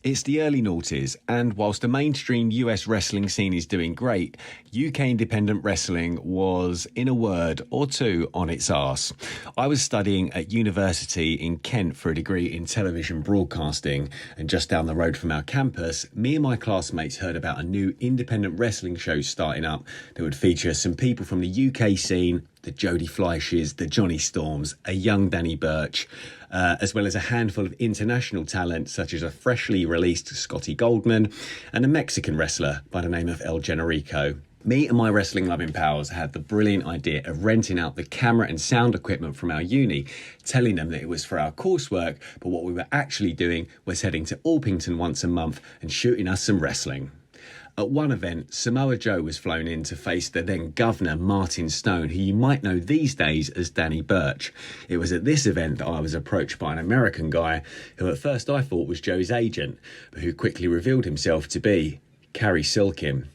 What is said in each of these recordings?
It's the early noughties, and whilst the mainstream US wrestling scene is doing great, UK independent wrestling was, in a word or two, on its arse. I was studying at university in Kent for a degree in television broadcasting, and just down the road from our campus, me and my classmates heard about a new independent wrestling show starting up that would feature some people from the UK scene, the Jodie Fleisches, the Johnny Storms, a young Danny Burch, as well as a handful of international talent such as a freshly released Scotty Goldman and a Mexican wrestler by the name of El Generico. Me and my wrestling loving pals had the brilliant idea of renting out the camera and sound equipment from our uni, telling them that it was for our coursework, but what we were actually doing was heading to Orpington once a month and shooting us some wrestling. At one event, Samoa Joe was flown in to face the then Governor Martin Stone, who you might know these days as Danny Burch. It was at this event that I was approached by an American guy who at first I thought was Joe's agent, but who quickly revealed himself to be Cary Silken.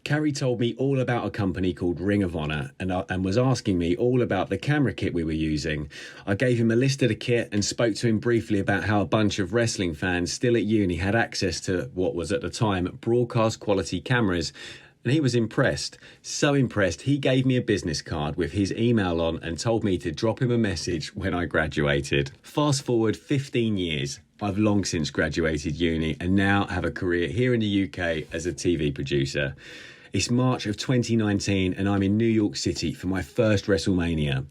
Cary told me all about a company called Ring of Honor and was asking me all about the camera kit we were using. I gave him a list of the kit and spoke to him briefly about how a bunch of wrestling fans still at uni had access to what was at the time broadcast quality cameras, and he was impressed. So impressed, he gave me a business card with his email on and told me to drop him a message when I graduated. Fast forward 15 years. I've long since graduated uni and now have a career here in the UK as a TV producer. It's March of 2019 and I'm in New York City for my first WrestleMania.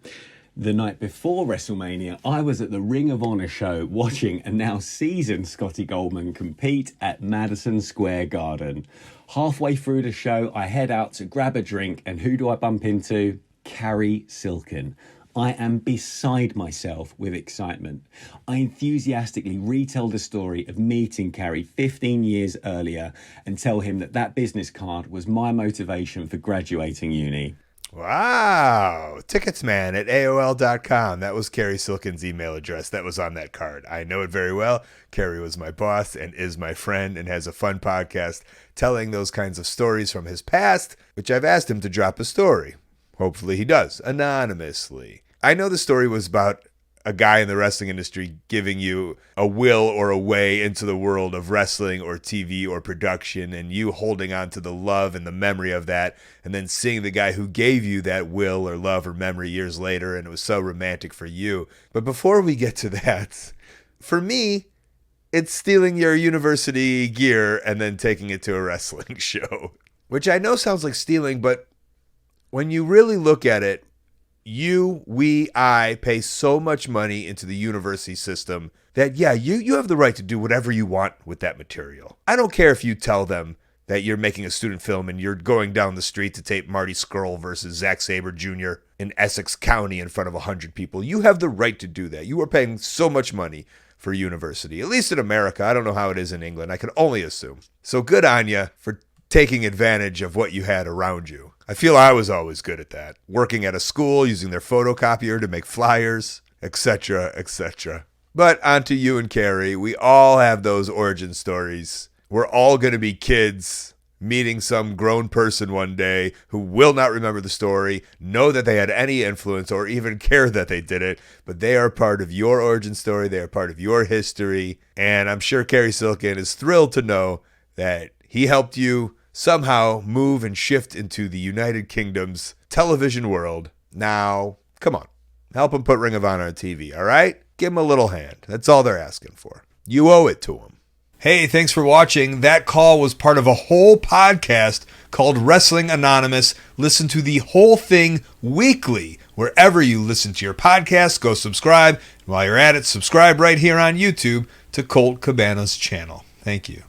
The night before WrestleMania, I was at the Ring of Honor show watching a now seasoned Scotty Goldman compete at Madison Square Garden. Halfway through the show, I head out to grab a drink and who do I bump into? Cary Silken. I am beside myself with excitement. I enthusiastically retell the story of meeting Cary 15 years earlier and tell him that that business card was my motivation for graduating uni. Wow. Ticketsman at AOL.com. That was Cary Silken's email address that was on that card. I know it very well. Cary was my boss and is my friend and has a fun podcast telling those kinds of stories from his past, which I've asked him to drop a story. Hopefully he does, anonymously. I know the story was about a guy in the wrestling industry giving you a will or a way into the world of wrestling or TV or production, and you holding on to the love and the memory of that, and then seeing the guy who gave you that will or love or memory years later, and it was so romantic for you. But before we get to that, for me, it's stealing your university gear and then taking it to a wrestling show, which I know sounds like stealing, but when you really look at it, I pay so much money into the university system that, yeah, you have the right to do whatever you want with that material. I don't care if you tell them that you're making a student film and you're going down the street to tape Marty Scurll versus Zack Sabre Jr. in Essex County in front of 100 people. You have the right to do that. You are paying so much money for university, at least in America. I don't know how it is in England. I can only assume. So good on you for taking advantage of what you had around you. I feel I was always good at that. Working at a school, using their photocopier to make flyers, etc., etc. But on to you and Cary. We all have those origin stories. We're all going to be kids meeting some grown person one day who will not remember the story, know that they had any influence, or even care that they did it. But they are part of your origin story. They are part of your history. And I'm sure Cary Silken is thrilled to know that he helped you somehow move and shift into the United Kingdom's television world. Now, come on. Help him put Ring of Honor on TV, all right? Give him a little hand. That's all they're asking for. You owe it to him. Hey, thanks for watching. That call was part of a whole podcast called Wrestling Anonymous. Listen to the whole thing weekly. Wherever you listen to your podcast, go subscribe. While you're at it, subscribe right here on YouTube to Colt Cabana's channel. Thank you.